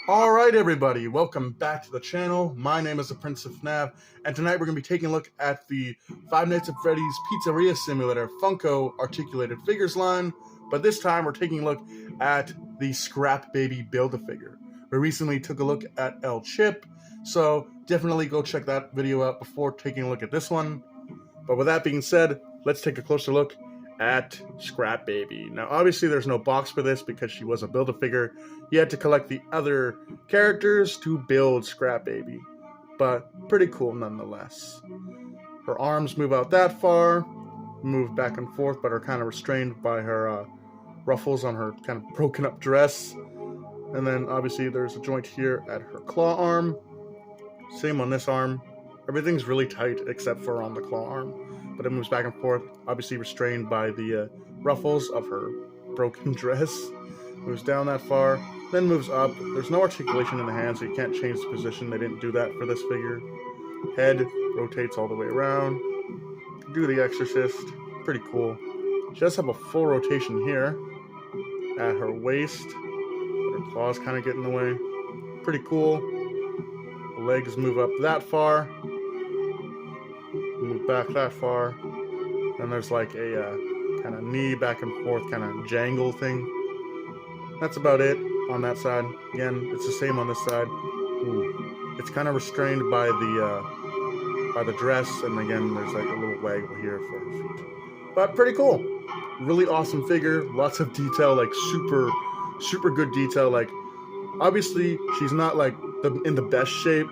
Alright everybody, welcome back to the channel. My name is the Prince of FNAF, and tonight we're going to be taking a look at the Five Nights at Freddy's Pizzeria Simulator Funko Articulated Figures line, but this time we're taking a look at the Scrap Baby Build-A-Figure. We recently took a look at El Chip, so definitely go check that video out before taking a look at this one. But with that being said, let's take a closer look at Scrap Baby. Now obviously there's no box for this because she was a Build-A-Figure. You had to collect the other characters to build Scrap Baby, but pretty cool nonetheless. Her arms move out that far, move back and forth, but are kind of restrained by her ruffles on her kind of broken up dress. And then obviously there's a joint here at her claw arm. Same on this arm. Everything's really tight except for on the claw arm, but it moves back and forth, obviously restrained by the ruffles of her broken dress. Moves down that far, then moves up. There's no articulation in the hand, so you can't change the position. They didn't do that for this figure. Head rotates all the way around. Do the Exorcist. Pretty cool. She does have a full rotation here at her waist. Her claws kind of get in the way. Pretty cool. The legs move up that far. Move back that far. And there's like a kind of knee back and forth kind of jangle thing. That's about it on that side. Again, it's the same on this side. Ooh. It's kind of restrained by the dress, and again, there's like a little waggle here for her feet. But pretty cool. Really awesome figure. Lots of detail, like super good detail. Like obviously, she's not like in the best shape.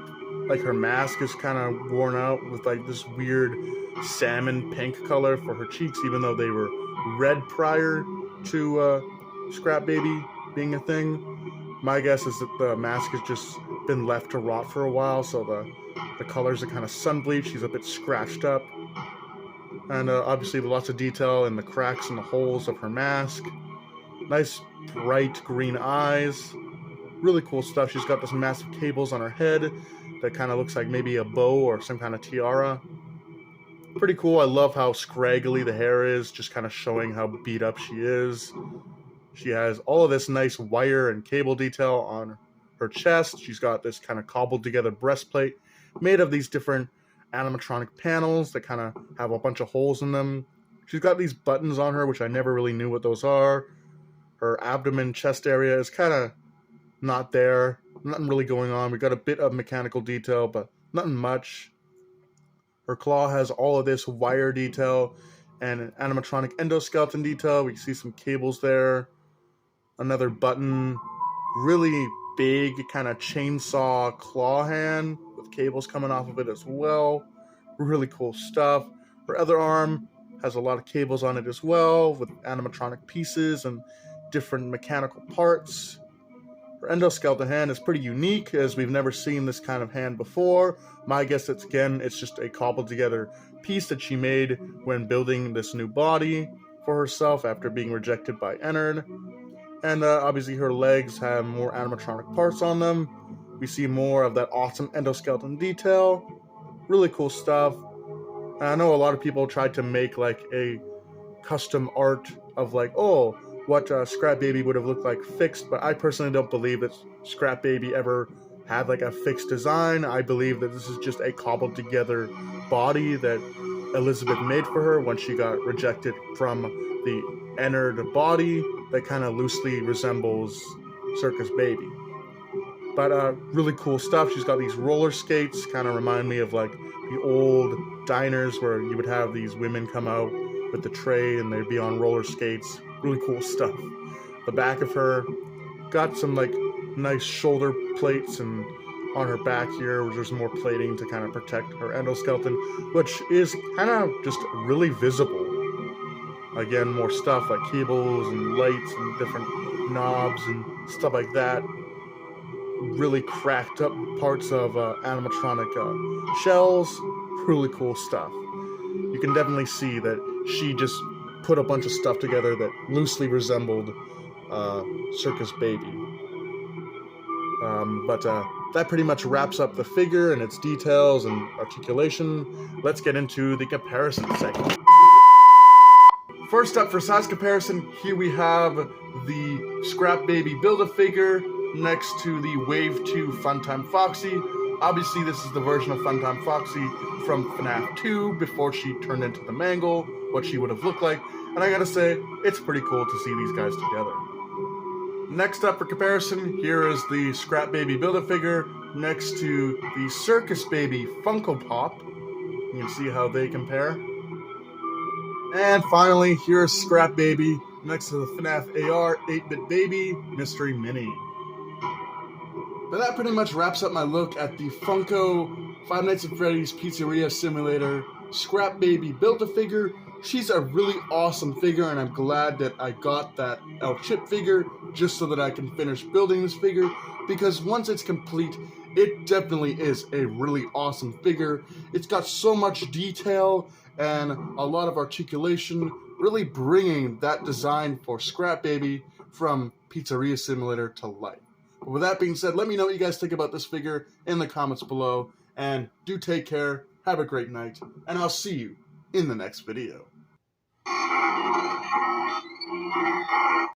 Like her mask is kind of worn out with like this weird salmon pink color for her cheeks, even though they were red prior to Scrap Baby being a thing. My guess is that the mask has just been left to rot for a while, so the colors are kind of sun bleached. She's a bit scratched up, and obviously lots of detail in the cracks and the holes of her mask. Nice bright green eyes. Really cool stuff. She's got this massive cables on her head that kind of looks like maybe a bow or some kind of tiara. Pretty cool. I love how scraggly the hair is, just kind of showing how beat up she is. She has all of this nice wire and cable detail on her chest. She's got this kind of cobbled together breastplate made of these different animatronic panels that kind of have a bunch of holes in them. She's got these buttons on her, which I never really knew what those are. Her abdomen, chest area is kind of not there. Nothing really going on. We got a bit of mechanical detail, but nothing much. Her claw has all of this wire detail and an animatronic endoskeleton detail. We see some cables there. Another button. Really big kind of chainsaw claw hand with cables coming off of it as well. Really cool stuff. Her other arm has a lot of cables on it as well with animatronic pieces and different mechanical parts. Her endoskeleton hand is pretty unique, as we've never seen this kind of hand before. My guess it's just a cobbled together piece that she made when building this new body for herself after being rejected by Ennard. And obviously her legs have more animatronic parts on them. We see more of that awesome endoskeleton detail. Really cool stuff. And I know a lot of people tried to make like a custom art of like, oh, what Scrap Baby would have looked like fixed, but I personally don't believe that Scrap Baby ever had like a fixed design. I believe that this is just a cobbled together body that Elizabeth made for her when she got rejected from the Ennard body that kind of loosely resembles Circus Baby. But really cool stuff. She's got these roller skates, kind of remind me of like the old diners where you would have these women come out with the tray and they'd be on roller skates. Really cool stuff. The back of her got some like nice shoulder plates, and on her back here there's more plating to kind of protect her endoskeleton, which is kind of just really visible. Again, more stuff like cables and lights and different knobs and stuff like that. really cracked up parts of animatronic shells. Really cool stuff. You can definitely see that she just put a bunch of stuff together that loosely resembled Circus Baby. But that pretty much wraps up the figure and its details and articulation. Let's get into the comparison segment. First up for size comparison, here we have the Scrap Baby Build-A-Figure next to the Wave 2 Funtime Foxy. Obviously, this is the version of Funtime Foxy from FNAF 2 before she turned into the Mangle, what she would have looked like. And I gotta say, it's pretty cool to see these guys together. Next up for comparison, here is the Scrap Baby Build-A-Figure next to the Circus Baby Funko Pop. You can see how they compare. And finally, here's Scrap Baby next to the FNAF AR 8-Bit Baby Mystery Mini. But that pretty much wraps up my look at the Funko Five Nights at Freddy's Pizzeria Simulator Scrap Baby Build-A-Figure. She's a really awesome figure, and I'm glad that I got that El Chip figure just so that I can finish building this figure, because once it's complete, it definitely is a really awesome figure. It's got so much detail and a lot of articulation, really bringing that design for Scrap Baby from Pizzeria Simulator to life. But with that being said, let me know what you guys think about this figure in the comments below, and do take care, have a great night, and I'll see you in the next video.